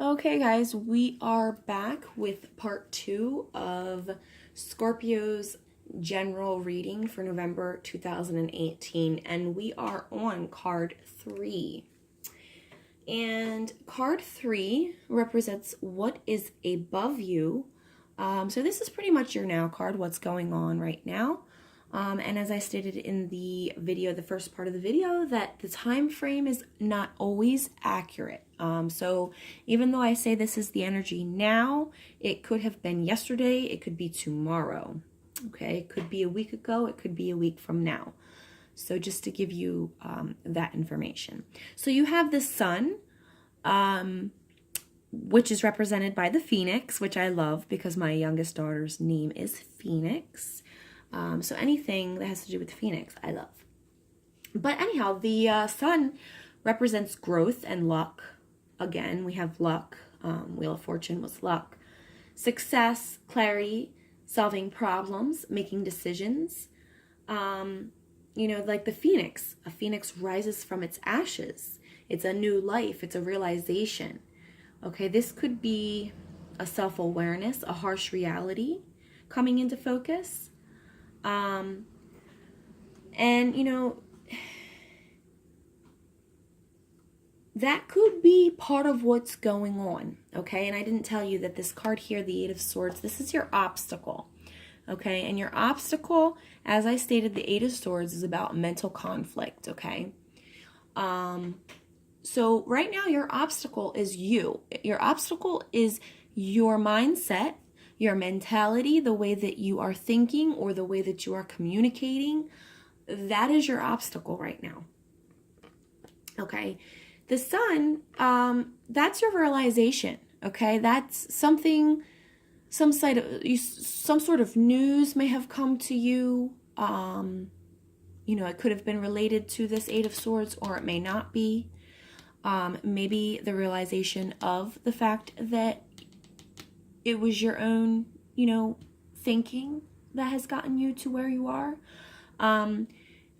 Okay, guys, we are back with part 2 of Scorpio's general reading for November 2018, and we are on card 3. And card 3 represents what is above you. So this is pretty much your now card, what's going on right now. And as I stated in the video, the first part of the video, that the time frame is not always accurate. So even though I say this is the energy now, it could have been yesterday, it could be tomorrow. Okay, it could be a week ago, it could be a week from now. So just to give you that information. So you have the sun, which is represented by the phoenix, which I love because my youngest daughter's name is Phoenix. So anything that has to do with Phoenix, I love. But anyhow, the sun represents growth and luck. Again, we have luck. Wheel of Fortune was luck. Success, clarity, solving problems, making decisions. Like the phoenix. A phoenix rises from its ashes. It's a new life. It's a realization. Okay, this could be a self-awareness, a harsh reality coming into focus. That could be part of what's going on, okay? And I didn't tell you that this card here, the Eight of Swords, this is your obstacle, okay? And your obstacle, as I stated, the Eight of Swords is about mental conflict, okay? So right now your obstacle is you. Your obstacle is your mindset, your mentality, the way that you are thinking or the way that you are communicating. That is your obstacle right now. Okay. The sun, that's your realization. Okay. That's something, some sort of news may have come to you. It could have been related to this Eight of Swords, or it may not be. Maybe the realization of the fact that it was your own, thinking that has gotten you to where you are. I'm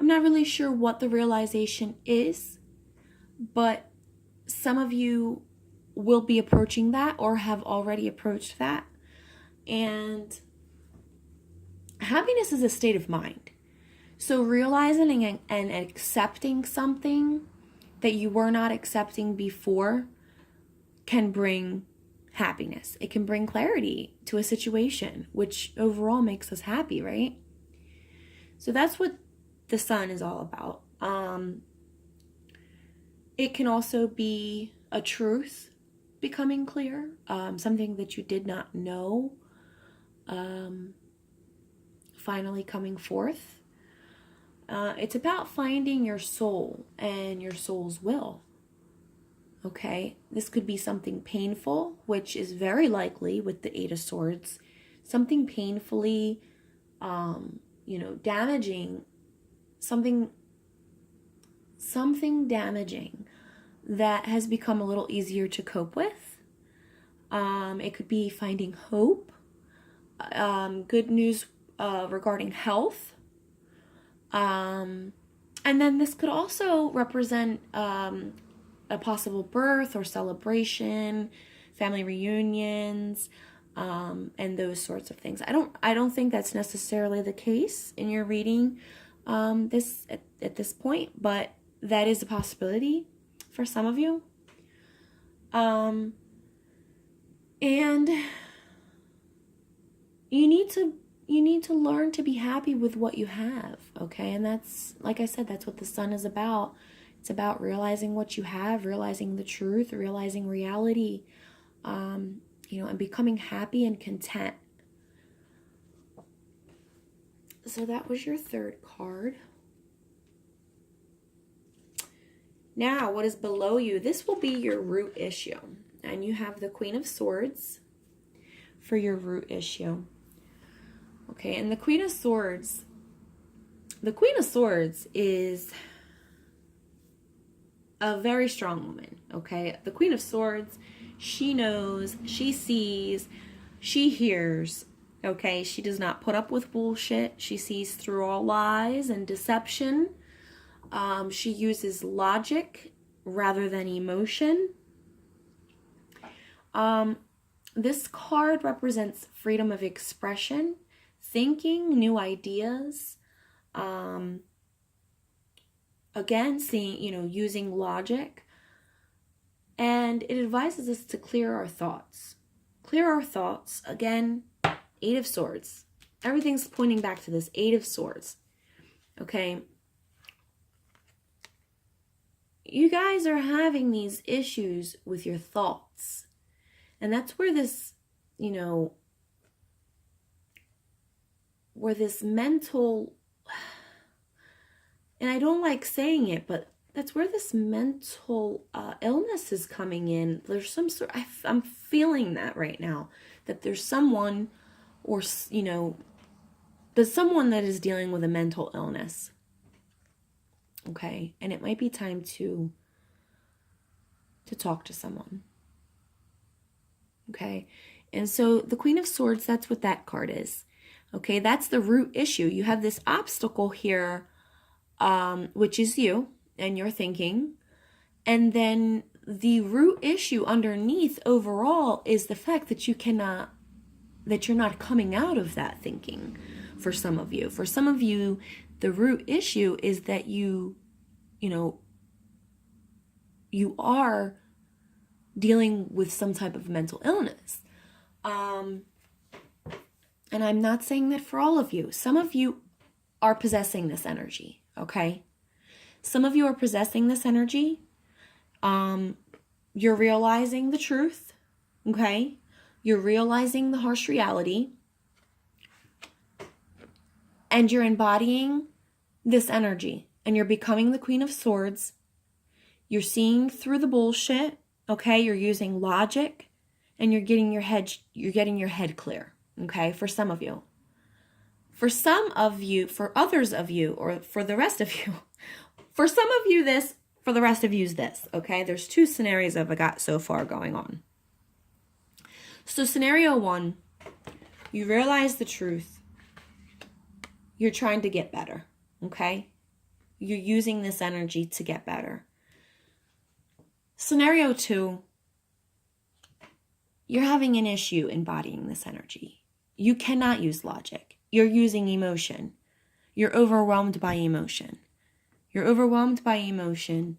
not really sure what the realization is, but some of you will be approaching that or have already approached that. And happiness is a state of mind. So realizing and accepting something that you were not accepting before can bring happiness. It can bring clarity to a situation, which overall makes us happy, right? So that's what the sun is all about. It can also be a truth becoming clear, something that you did not know, finally coming forth. It's about finding your soul and your soul's will. Okay, this could be something painful, which is very likely with the Eight of Swords. Something painfully, damaging. Something damaging that has become a little easier to cope with. It could be finding hope. Good news regarding health. And then this could also represent a possible birth or celebration, family reunions, and those sorts of things. I don't think that's necessarily the case in your reading at this point, but that is a possibility for some of you. And you need to learn to be happy with what you have, okay? And that's, like I said, that's what the sun is about. It's about realizing what you have, realizing the truth, realizing reality, and becoming happy and content. So that was your third card. Now, what is below you? This will be your root issue. And you have the Queen of Swords for your root issue. Okay, and the Queen of Swords is a very strong woman, okay? The Queen of Swords, she knows, she sees, she hears, okay? She does not put up with bullshit. She sees through all lies and deception. She uses logic rather than emotion. This card represents freedom of expression, thinking, new ideas. Again, seeing, using logic. And it advises us to clear our thoughts. Clear our thoughts. Again, Eight of Swords. Everything's pointing back to this Eight of Swords. Okay. You guys are having these issues with your thoughts. And that's where this, where this mental, and I don't like saying it, but that's where this mental illness is coming in. There's some sort, I'm feeling that right now, that there's someone, or, there's someone that is dealing with a mental illness. Okay, and it might be time to talk to someone. Okay, and so the Queen of Swords, that's what that card is. Okay, that's the root issue. You have this obstacle here, which is you and your thinking. And then the root issue underneath overall is the fact that you're not coming out of that thinking for some of you. For some of you, the root issue is that you are dealing with some type of mental illness. And I'm not saying that for all of you. Some of you are possessing this energy, okay? Some of you are possessing this energy. You're realizing the truth, okay? You're realizing the harsh reality. And you're embodying this energy. And you're becoming the Queen of Swords. You're seeing through the bullshit, okay? You're using logic. And you're getting your head clear, okay? For some of you. For some of you, for others of you, or for the rest of you. For some of you this, for the rest of you is this, okay? There's two scenarios I've got so far going on. So scenario one, you realize the truth. You're trying to get better, okay? You're using this energy to get better. Scenario two, you're having an issue embodying this energy. You cannot use logic. You're using emotion. You're overwhelmed by emotion. You're overwhelmed by emotion.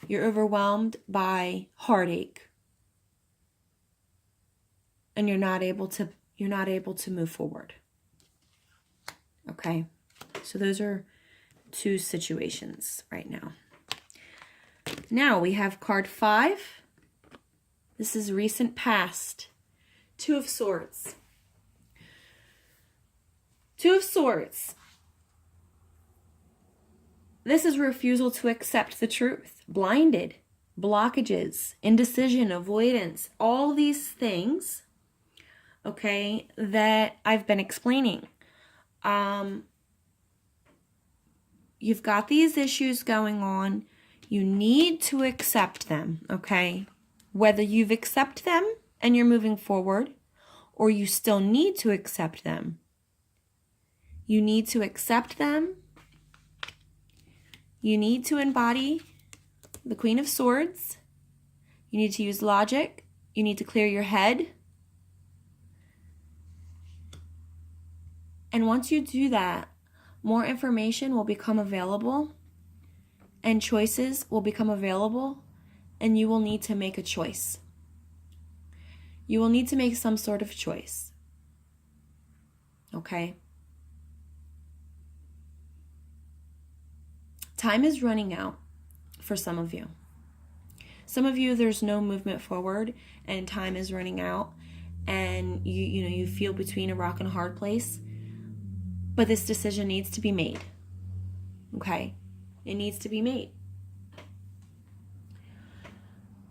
You're overwhelmed by heartache. And you're not able to move forward. Okay? So those are two situations right now. Now we have card 5. This is recent past. 2 of Swords. 2 of Swords. This is refusal to accept the truth. Blinded. Blockages. Indecision. Avoidance. All these things, okay, that I've been explaining. You've got these issues going on. You need to accept them, okay? Whether you've accepted them and you're moving forward, or you still need to accept them. You need to accept them. You need to embody the Queen of Swords. You need to use logic. You need to clear your head. And once you do that, more information will become available and choices will become available, and you will need to make a choice. You will need to make some sort of choice. Okay? Time is running out for some of you. Some of you, there's no movement forward and time is running out, and you feel between a rock and a hard place. But this decision needs to be made. Okay? It needs to be made.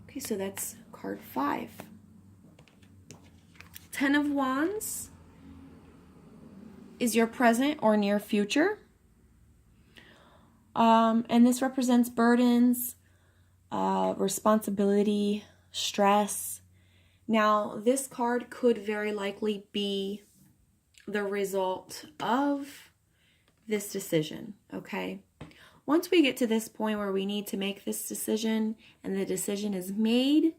Okay, so that's card 5. 10 of Wands is your present or near future. And this represents burdens, responsibility, stress. Now, this card could very likely be the result of this decision, okay? Once we get to this point where we need to make this decision and the decision is made,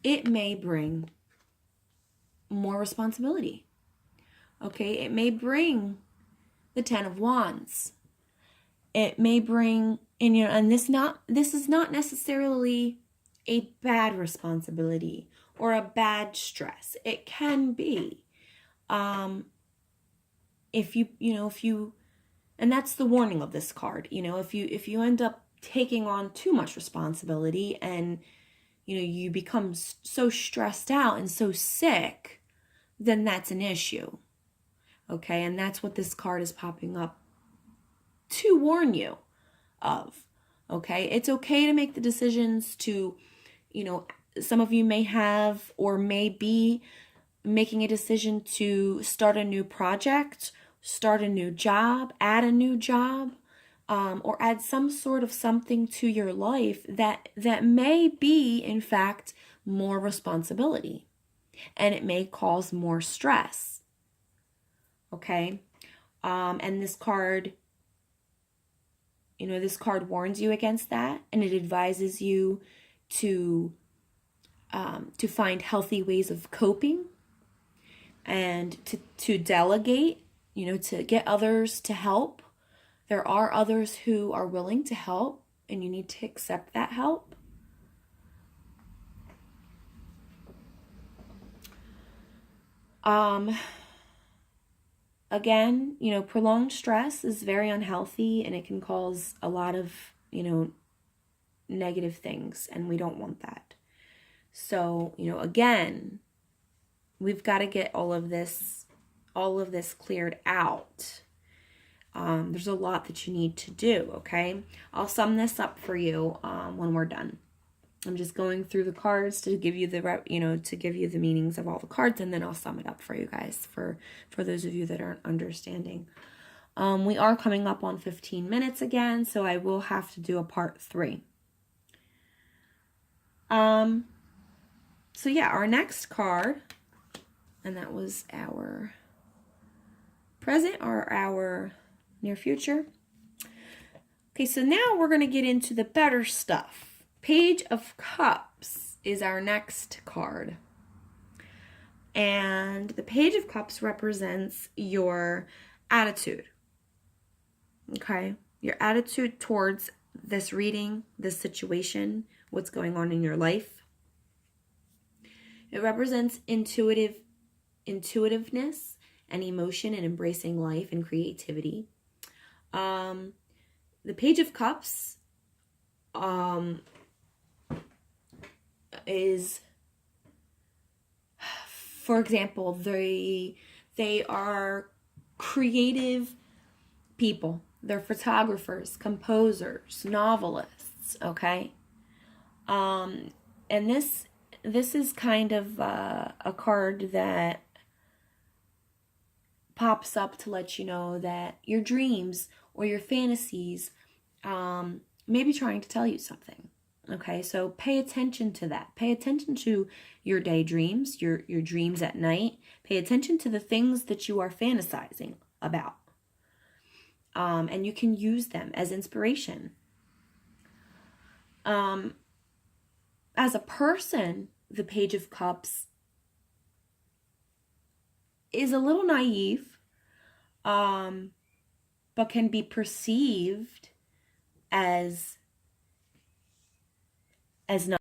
it may bring more responsibility. Okay, it may bring the 10 of Wands. It may bring, and this is not necessarily a bad responsibility or a bad stress. It can be. If you, and that's the warning of this card. If you end up taking on too much responsibility and you become so stressed out and so sick, then that's an issue. Okay, and that's what this card is popping up to warn you of. Okay, it's okay to make the decisions to, some of you may have or may be making a decision to start a new project, start a new job, add a new job, or add some sort of something to your life that may be, in fact, more responsibility, and it may cause more stress. Okay, and this card, this card warns you against that, and it advises you to find healthy ways of coping and to delegate, to get others to help. There are others who are willing to help, and you need to accept that help. Again, prolonged stress is very unhealthy, and it can cause a lot of, negative things, and we don't want that. So, again, we've got to get all of this cleared out. There's a lot that you need to do, okay? I'll sum this up for you when we're done. I'm just going through the cards to give you the meanings of all the cards, and then I'll sum it up for you guys, for those of you that aren't understanding. We are coming up on 15 minutes again, so I will have to do a part 3. So yeah, our next card, and that was our present or our near future. Okay, so now we're going to get into the better stuff. Page of Cups is our next card. And the Page of Cups represents your attitude. Okay? Your attitude towards this reading, this situation, what's going on in your life. It represents intuitiveness and emotion and embracing life and creativity. The Page of Cups is, for example, they are creative people. They're photographers, composers, novelists, okay? And this is kind of a card that pops up to let you know that your dreams or your fantasies may be trying to tell you something. Okay, so pay attention to that. Pay attention to your daydreams, your dreams at night. Pay attention to the things that you are fantasizing about. And you can use them as inspiration. As a person, the Page of Cups is a little naive, but can be perceived as not